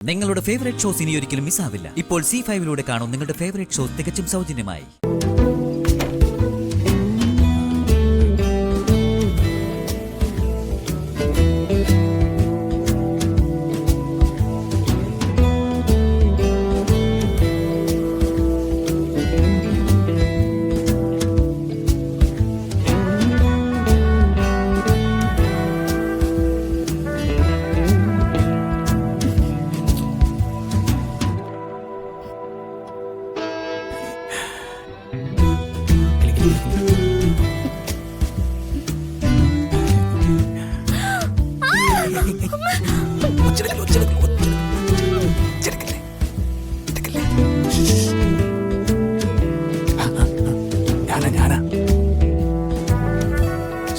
നിങ്ങളുടെ favourite shows ഇനി ഒരിക്കലും മിസ്സാവില്ല. ഇപ്പോൾ C5 കാണും നിങ്ങളുടെ ഫേവറേറ്റ് ഷോസ് തികച്ചും സൗജന്യമായി.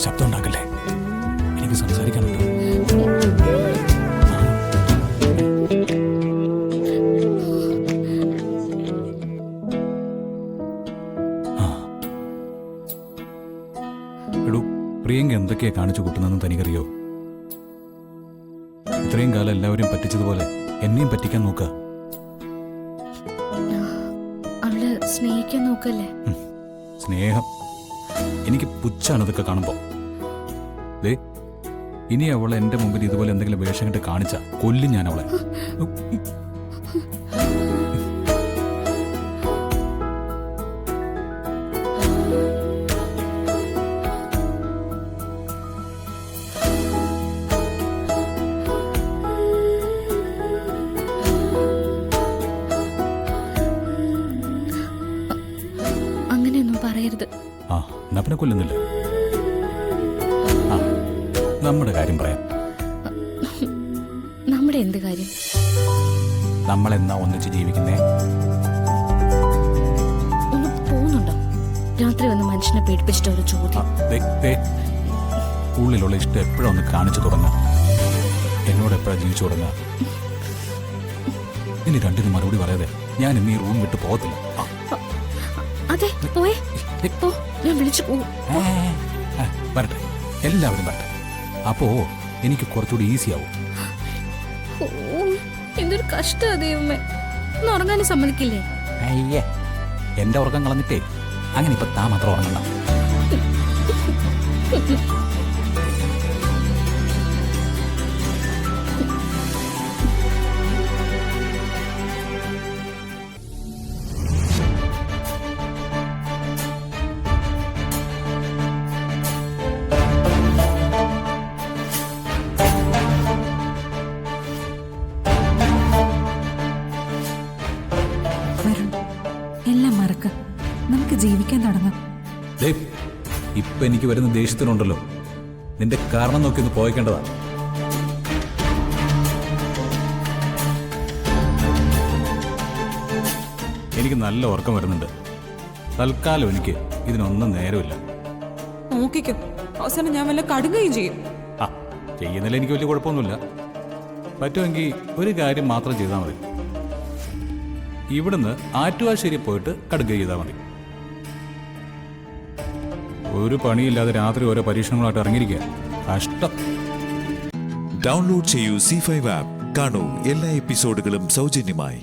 ശബ്ദം ഉണ്ടാക്കല്ലേ, എനിക്ക് സംസാരിക്കാനുണ്ട്. എടൂ, പ്രിയങ്ക എന്തൊക്കെയാ കാണിച്ചു കൂട്ടുന്നതെന്ന് തനിക്കറിയോ? ഇത്രയും കാലം എല്ലാവരും പറ്റിച്ചതുപോലെ എന്നെയും പറ്റിക്കാൻ നോക്ക. അവള് സ്നേഹിക്കാൻ നോക്കല്ലേ? സ്നേഹം എനിക്ക് പുച്ഛാണ് ഇതൊക്കെ കാണുമ്പോ. ദേ, ഇനി അവളെ എന്റെ മുമ്പിൽ ഇതുപോലെ എന്തെങ്കിലും വേഷം കെട്ട് കാണിച്ച കൊല്ലും ഞാൻ അവളെ. അങ്ങനെയൊന്നും പറയരുത്. ആ, എന്നാ പിന്നെ കൊല്ലുന്നില്ല. ആ, നമ്മുടെ കാര്യം പറയാം. നമ്മുടെ എന്ത് കാര്യം? നമ്മളെന്നാ ഒന്നിച്ച് ജീവിക്കുന്നേ? ഒന്ന് പോകുന്നുണ്ടോ? രാത്രി വന്ന് മനുഷ്യനെ പേടിപ്പിച്ചിട്ട് ഒരു ചോദ്യം. ഉള്ളിലുള്ള ഇഷ്ടം എപ്പോഴാ ഒന്ന് കാണിച്ചു തുടങ്ങാം. എന്നോട് എപ്പോഴാ ജീവിച്ചു തുടങ്ങാം. ഇനി രണ്ടിനും മറുപടി പറയാതെ ഞാൻ ഇന്ന് ഈ റൂം വിട്ട് പോകത്തില്ല. അതെ, പോയേ പോ, ഞാൻ വിളിച്ചു പോകും. വരട്ടെ, എല്ലാവരും വരട്ടെ. അപ്പോ എനിക്ക് കുറച്ചുകൂടി ഈസി ആവും. എന്തൊരു കഷ്ടം ദൈവമേ, ഒന്ന് ഉറങ്ങാനും സമ്മതിക്കില്ലേ? അയ്യേ, എന്റെ ഉറക്കം കളഞ്ഞിട്ടേ അങ്ങനെ ഇപ്പൊ താ മാത്രം ഉറങ്ങണ്ട. എല്ലാം മറക്ക, നമുക്ക് ജീവിക്കാൻ തുടങ്ങാം. ഇപ്പൊ എനിക്ക് വരുന്ന ദേഷ്യത്തിനുണ്ടല്ലോ, നിന്റെ കാരണം നോക്കി ഒന്ന് പോയിക്കേണ്ടതാ. എനിക്ക് നല്ല ഉറക്കം വരുന്നുണ്ട്. തൽക്കാലം എനിക്ക് ഇതിനൊന്നും നേരമില്ല. നോക്കിക്കോ, അവസാനം ഞാൻ വല്ല കടുകയും ചെയ്യും. ആ, ചെയ്യുന്നില്ല, എനിക്ക് വലിയ കുഴപ്പമൊന്നുമില്ല. പറ്റുമെങ്കിൽ ഒരു കാര്യം മാത്രം ചെയ്താൽ മതി. ഇവിടുന്ന് ആറ്റുവാശ്ശേരി പോയിട്ട് കടുക ചെയ്താൽ മതി. ഒരു പണിയില്ലാതെ രാത്രി ഓരോ പരീക്ഷണങ്ങളായിട്ട് ഇറങ്ങിയിരിക്കുക. കഷ്ടം. ഡൗൺലോഡ് ചെയ്യൂ C5 ആപ്പ്. കാണൂ എല്ലാ എപ്പിസോഡുകളും സൗജന്യമായി.